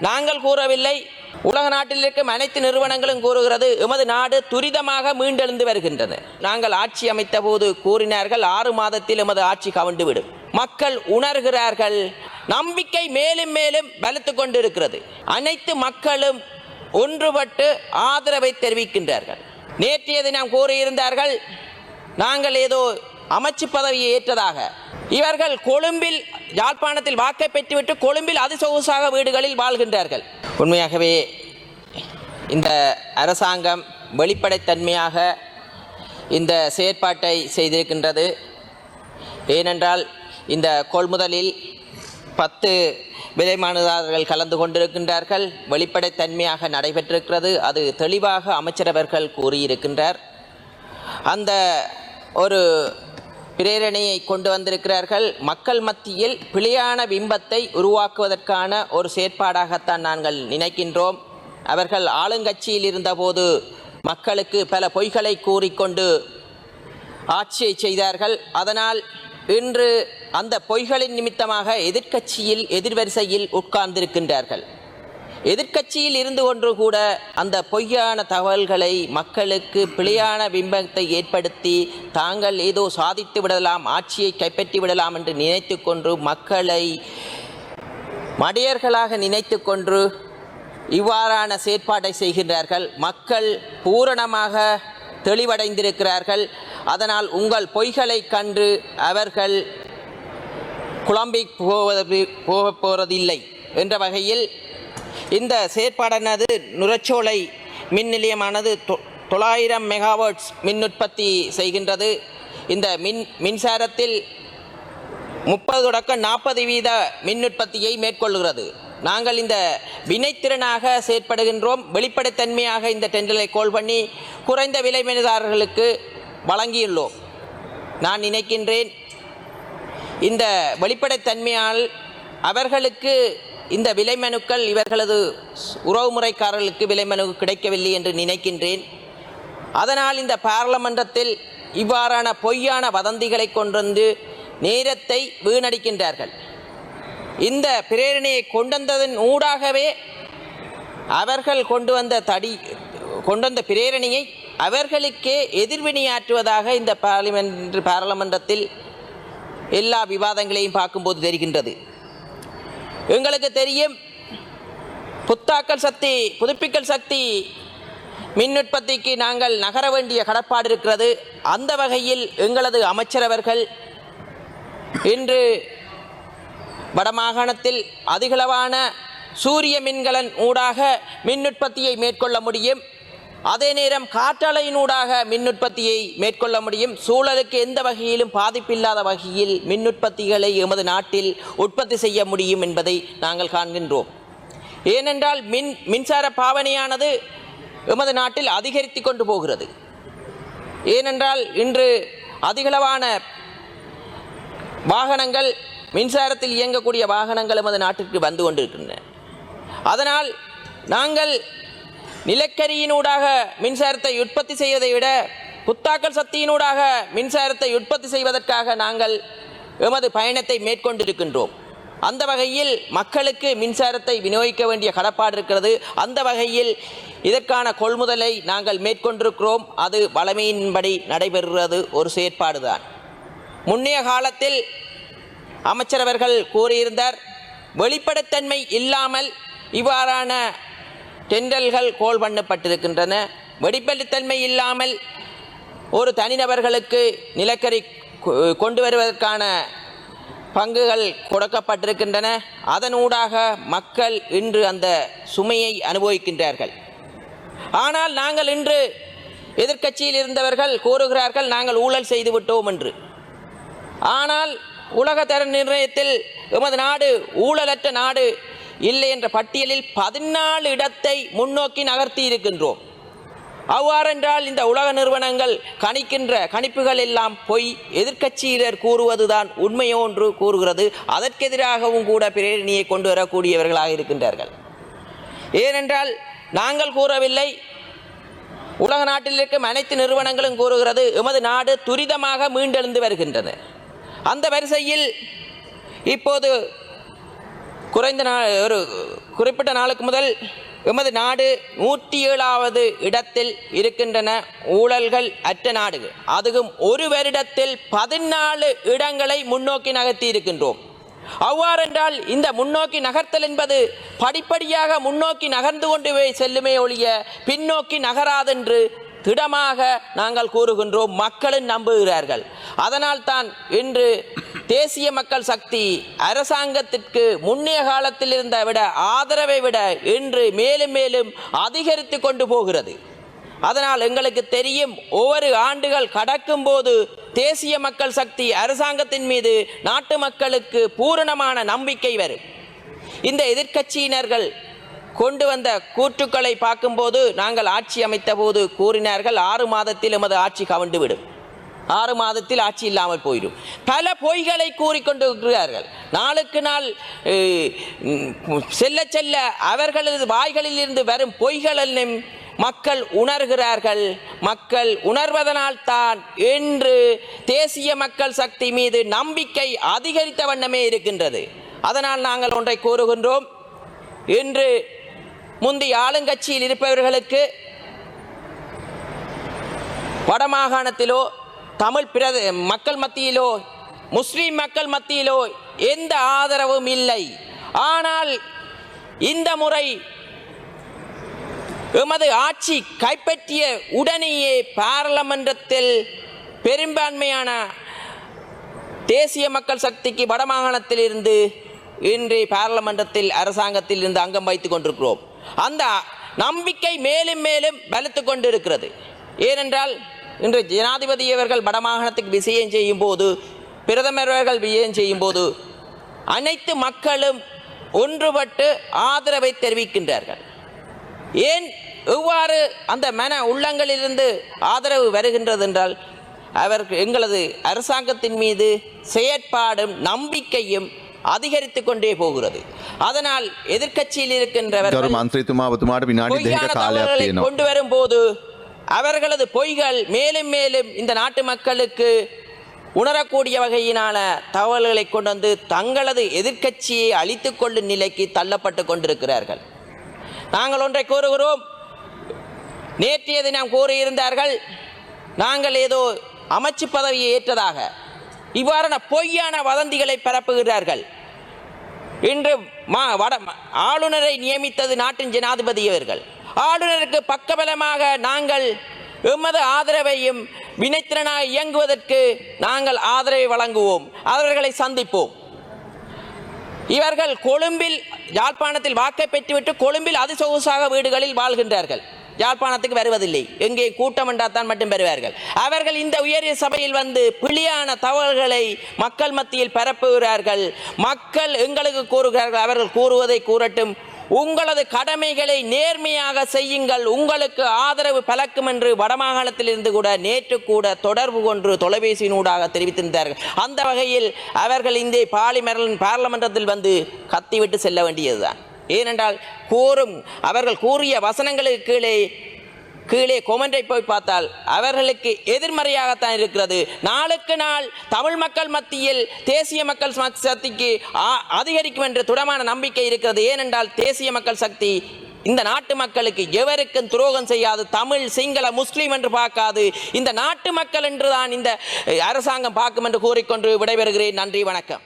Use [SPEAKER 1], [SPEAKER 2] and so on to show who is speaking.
[SPEAKER 1] நாங்கள் கூறவில்லை, உலக நாட்டில் இருக்கும் அனைத்து நிறுவனங்களும் கூறுகிறது எமது நாடு துரிதமாக மீண்டெழுந்து வருகின்றது. நாங்கள் ஆட்சி அமைத்த போது கூறினார்கள் 6 மாதத்தில் எமது ஆட்சி கவிழ்ந்துவிடும். மக்கள் உணர்கிறார்கள். நம்பிக்கை மேலும் மேலும் பலத்துக் கொண்டிருக்கிறது. அனைத்து மக்களும் ஒன்றுபட்டு ஆதரவை தெரிவிக்கின்றார்கள். நேற்றைய தினம் கூறியிருந்தார்கள் நாங்கள் ஏதோ அமைச்சு பதவியை ஏற்றதாக. இவர்கள் கொழும்பில் யாழ்ப்பாணத்தில் வாக்கை பெற்றுவிட்டு கொழும்பில் அதிசொகுசாக வீடுகளில் வாழ்கின்றார்கள். உண்மையாகவே இந்த அரசாங்கம் வெளிப்படைத்தன்மையாக இந்த செயற்பாட்டை செய்திருக்கின்றது. ஏனென்றால் இந்த கொள்முதலில் 10 விலைமானுதாரர்கள் கலந்து கொண்டிருக்கின்றார்கள். வெளிப்படைத்தன்மையாக நடைபெற்றிருக்கிறது. அது தெளிவாக அமைச்சரவர்கள் கூறியிருக்கின்றார். அந்த ஒரு பிரேரணையை கொண்டு வந்திருக்கிறார்கள். மக்கள் மத்தியில் பிழையான பிம்பத்தை உருவாக்குவதற்கான ஒரு செயற்பாடாகத்தான் நாங்கள் நினைக்கின்றோம். அவர்கள் ஆளுங்கட்சியில் இருந்தபோது மக்களுக்கு பல பொய்களை கூறிக்கொண்டு ஆட்சியை செய்தார்கள். அதனால் இன்று அந்த பொய்களின் நிமித்தமாக எதிர்க்கட்சியில் எதிர்வரிசையில் உட்கார்ந்திருக்கின்றார்கள். எதிர்க்கட்சியில் இருந்து கொண்டு கூட அந்த பொய்யான தகவல்களை மக்களுக்கு பிழையான பிம்பத்தை ஏற்படுத்தி தாங்கள் ஏதோ சாதித்து விடலாம், ஆட்சியை கைப்பற்றி விடலாம் என்று நினைத்து கொண்டு மக்களை மடியர்களாக நினைத்து கொண்டு இவ்வாறான செயற்பாட்டை செய்கின்றார்கள். மக்கள் பூரணமாக தெளிவடைந்திருக்கிறார்கள். அதனால் உங்கள் பொய்களை கண்டு அவர்கள் குழம்பி போவதில்லை என்ற வகையில் இந்த செயற்பாடானது நுரச்சோலை மின் நிலையமானது 900 மெகாவாட்ஸ் மின் உற்பத்தி செய்கின்றது. இந்த மின்சாரத்தில் 30 தொடக்கம் 40% மின் உற்பத்தியை மேற்கொள்கிறது. நாங்கள் இந்த வினைத்திறனாக செயற்படுகின்றோம். வெளிப்படைத்தன்மையாக இந்த டெண்டரை கோல் பண்ணி குறைந்த விலை மனுதாரர்களுக்கு வழங்கியுள்ளோம். நான் நினைக்கின்றேன் இந்த வெளிப்படைத்தன்மையால் அவர்களுக்கு இந்த விலை மனுக்கள் இவர்களது உறவுமுறைக்காரர்களுக்கு விலை மனு கிடைக்கவில்லை என்று நினைக்கின்றேன். அதனால் இந்த பாராளுமன்றத்தில் இவ்வாறான பொய்யான வதந்திகளை கொண்டு நேரத்தை வீணடிக்கின்றார்கள். இந்த பிரேரணையை கொண்டதன் ஊடாகவே அவர்கள் கொண்டு வந்த பிரேரணையை அவர்களுக்கே எதிர்வினையாற்றுவதாக இந்த பாராளுமன்றத்தில் எல்லா விவாதங்களையும் பார்க்கும்போது தெரிகின்றது. எங்களுக்கு தெரியும் புதுப்பிக்கல் சக்தி மின் உற்பத்திக்கு நாங்கள் நகர வேண்டிய கடப்பாடு இருக்கிறது. அந்த வகையில் எங்களது அமைச்சரவர்கள் இன்று வடமாகாணத்தில் அதிகளவான சூரிய மின்கலன் ஊடாக மின் உற்பத்தியை மேற்கொள்ள முடியும். அதே நேரம் காற்றலையினூடாக மின் உற்பத்தியை மேற்கொள்ள முடியும். சூழலுக்கு எந்த வகையிலும் பாதிப்பில்லாத வகையில் மின் உற்பத்திகளை எமது நாட்டில் உற்பத்தி செய்ய முடியும் என்பதை நாங்கள் காண்கின்றோம். ஏனென்றால் மின்சார பாவனையானது எமது நாட்டில் அதிகரித்து கொண்டு போகிறது. ஏனென்றால் இன்று அதிகளவான வாகனங்கள் மின்சாரத்தில் இயங்கக்கூடிய வாகனங்கள் எமது நாட்டிற்கு வந்து கொண்டிருக்கின்றன. அதனால் நாங்கள் நிலக்கரியினூடாக மின்சாரத்தை உற்பத்தி செய்வதை விட புத்தாக்கல் சக்தியினூடாக மின்சாரத்தை உற்பத்தி செய்வதற்காக நாங்கள் எமது பயணத்தை மேற்கொண்டிருக்கின்றோம். அந்த வகையில் மக்களுக்கு மின்சாரத்தை விநியோகிக்க வேண்டிய கடப்பாடு இருக்கிறது. அந்த வகையில் இதற்கான கொள்முதலை நாங்கள் மேற்கொண்டிருக்கிறோம். அது வழமையின்படி நடைபெறுகிறது ஒரு செயற்பாடுதான். முன்னைய காலத்தில் அமைச்சரவர்கள் கூறியிருந்தார், வெளிப்படைத்தன்மை இல்லாமல் இவ்வாறான டெண்டர்கள் கோல் பண்ணப்பட்டிருக்கின்றன. வெளிப்படைத்தன்மை இல்லாமல் ஒரு தனிநபர்களுக்கு நிலக்கரி கொண்டு வருவதற்கான பங்குகள் கொடுக்கப்பட்டிருக்கின்றன. அதனூடாக மக்கள் இன்று அந்த சுமையை அனுபவிக்கின்றார்கள். ஆனால் நாங்கள் இன்று எதிர்க்கட்சியில் இருந்தவர்கள் கூறுகிறார்கள் நாங்கள் ஊழல் செய்துவிட்டோம் என்று. ஆனால் உலகத்தர நிர்ணயத்தில் எமது நாடு ஊழலற்ற நாடு இல்லை என்ற பட்டியலில் 14 இடத்தை முன்னோக்கி நகர்த்தி இருக்கின்றோம். அவ்வாறென்றால் இந்த உலக நிறுவனங்கள் கணிக்கின்ற கணிப்புகள் எல்லாம் பொய். எதிர்க்கட்சியினர் கூறுவதுதான் உண்மையோ என்று கூறுகிறது. அதற்கெதிராகவும் கூட பிரேரணையை கொண்டு வரக்கூடியவர்களாக இருக்கின்றார்கள். ஏனென்றால் நாங்கள் கூறவில்லை, உலக நாட்டில் இருக்கும் அனைத்து நிறுவனங்களும் கூறுகிறது எமது நாடு துரிதமாக மீண்டெழுந்து வருகின்றன. அந்த வரிசையில் இப்போது குறிப்பிட்ட நாளுக்கு முதல் எமது நாடு 107வது இடத்தில் இருக்கின்றன ஊழல்கள் அற்ற நாடு. அதுவும் ஒரு வருடத்தில் 14 இடங்களை முன்னோக்கி நகர்த்தி இருக்கின்றோம். அவ்வாறென்றால் இந்த முன்னோக்கி நகர்த்தல் என்பது படிப்படியாக முன்னோக்கி நகர்ந்து கொண்டு போய் செல்லுமே ஒழிய பின்னோக்கி நகராதென்று திடமாக நாங்கள் கூறுகின்றோம். மக்களும் நம்புகிறார்கள். அதனால் தான் இன்று தேசிய மக்கள் சக்தி அரசாங்கத்திற்கு முன்னைய காலத்தில் இருந்த விட ஆதரவை விட இன்று மேலும் மேலும் அதிகரித்து கொண்டு போகிறது. அதனால் எங்களுக்கு தெரியும், ஒவ்வொரு ஆண்டுகள் கடக்கும் போது தேசிய மக்கள் சக்தி அரசாங்கத்தின் மீது நாட்டு மக்களுக்கு பூரணமான நம்பிக்கை வரும். இந்த எதிர்க்கட்சியினர்கள் கொண்டு வந்த கூற்றுக்களை பார்க்கும்போது நாங்கள் ஆட்சி அமைத்த போது கூறினார்கள் 6 மாதத்தில் எமது ஆட்சி கவிழ்ந்துவிடும், 6 மாதத்தில் ஆட்சி இல்லாமல் போயிடும். பல பொய்களை கூறிக்கொண்டிருக்கிறார்கள். நாளுக்கு நாள் செல்ல செல்ல அவர்களது வாய்களில் இருந்து வரும் பொய்களிலும் மக்கள் உணர்கிறார்கள். மக்கள் உணர்வதனால் தான் இன்று தேசிய மக்கள் சக்தி மீது நம்பிக்கை அதிகரித்த வண்ணமே இருக்கின்றது. அதனால் நாங்கள் ஒன்றை கூறுகின்றோம். இன்று முந்தைய ஆளுங்கட்சியில் இருப்பவர்களுக்கு வடமாகாணத்திலோ தமிழ் மக்கள் மத்தியிலோ முஸ்லிம் மக்கள் மத்தியிலோ எந்த ஆதரவும் இல்லை. ஆனால் இந்த முறை எமது ஆட்சி கைப்பற்றிய உடனேயே பாராளுமன்றத்தில் பெரும்பான்மையான தேசிய மக்கள் சக்திக்கு வடமாகாணத்தில் இருந்து இன்று பாராளுமன்றத்தில் அரசாங்கத்தில் இருந்து அங்கம் வைத்துக் கொண்டிருக்கிறோம். அந்த நம்பிக்கை மேலும் மேலும் பலத்து கொண்டிருக்கிறது. ஏனென்றால் இன்று ஜனாதிபதி அவர்கள் வடமாகாணத்துக்கு விஜயம் செய்யும் போது, பிரதமர் அவர்கள் விஜயம் செய்யும் போது அனைத்து மக்களும் ஒன்றுபட்டு ஆதரவை தெரிவிக்கின்றார்கள். ஏன் எவ்வாறு அந்த மன உள்ளங்களிலிருந்து ஆதரவு வருகின்றது என்றால் எங்களது அரசாங்கத்தின் மீது செயற்பாடும் நம்பிக்கையும் அதிகரித்துக் கொண்டே போகிறது. அதனால் எதிர்க்கட்சியில் இருக்கின்றவர்கள் கொண்டு வரும் போது அவர்களது பொய்கள் மேலும் மேலும் இந்த நாட்டு மக்களுக்கு உணரக்கூடிய வகையிலான தகவல்களை கொண்டு வந்து தங்களது எதிர்க்கட்சியை அழித்துக் கொள்ளும் நிலைக்கு தள்ளப்பட்டு கொண்டிருக்கிறார்கள். நாங்கள் ஒன்றை கூறுகிறோம். நேற்றைய தினம் கூறியிருந்தார்கள், நாங்கள் ஏதோ அமைச்சு பதவியை ஏற்றதாக இவ்வாறான பொய்யான வதந்திகளை பரப்புகிறார்கள். இன்று ஆளுநரை நியமித்தது நாட்டின் ஜனாதிபதி அவர்கள். ஆளுநருக்கு பக்கபலமாக நாங்கள் எமது ஆதரவையும் வினைத்திறனாக இயங்குவதற்கு நாங்கள் ஆதரவை வழங்குவோம், அவர்களை சந்திப்போம். இவர்கள் கொழும்பில் யாழ்ப்பாணத்தில் வாக்கை பெற்றுவிட்டு கொழும்பில் அதிசொகுசாக வீடுகளில் வாழ்கின்றார்கள். யாழ்ப்பாணத்துக்கு வருவதில்லை. எங்கே கூட்டம் என்றால்தான் மட்டும் பெறுவார்கள். அவர்கள் இந்த உயரிய சபையில் வந்து பிழையான தகவல்களை மக்கள் மத்தியில் பரப்புகிறார்கள். மக்கள் எங்களுக்கு கூறுகிறார்கள், அவர்கள் கூறுவதை கூறட்டும். உங்களது கடமைகளை நேர்மையாக செய்யுங்கள், உங்களுக்கு ஆதரவு பலக்கும் என்று வடமாகாணத்தில் இருந்து கூட நேற்று கூட தொடர்பு கொண்டு தொலைபேசியினூடாக தெரிவித்திருந்தார்கள். அந்த வகையில் அவர்கள் இந்த பாராளுமன்றத்தில் வந்து கத்திவிட்டு செல்ல வேண்டியதுதான். ஏனென்றால் அவர்கள் கூறிய வசனங்களுக்கு கீழே கொமெண்டை போய் பார்த்தால் அவர்களுக்கு எதிர்மறையாகத்தான் இருக்கிறது. நாளுக்கு நாள் தமிழ் மக்கள் மத்தியில் தேசிய மக்கள் சக்திக்கு அதிகரிக்கும் என்ற திடமான நம்பிக்கை இருக்கிறது. ஏனென்றால் தேசிய மக்கள் சக்தி இந்த நாட்டு மக்களுக்கு எவருக்கும் துரோகம் செய்யாது. தமிழ், சிங்கள, முஸ்லீம் என்று பார்க்காது. இந்த நாட்டு மக்கள் என்றுதான் இந்த அரசாங்கம் பார்க்கும் என்று கூறிக்கொண்டு விடைபெறுகிறேன். நன்றி, வணக்கம்.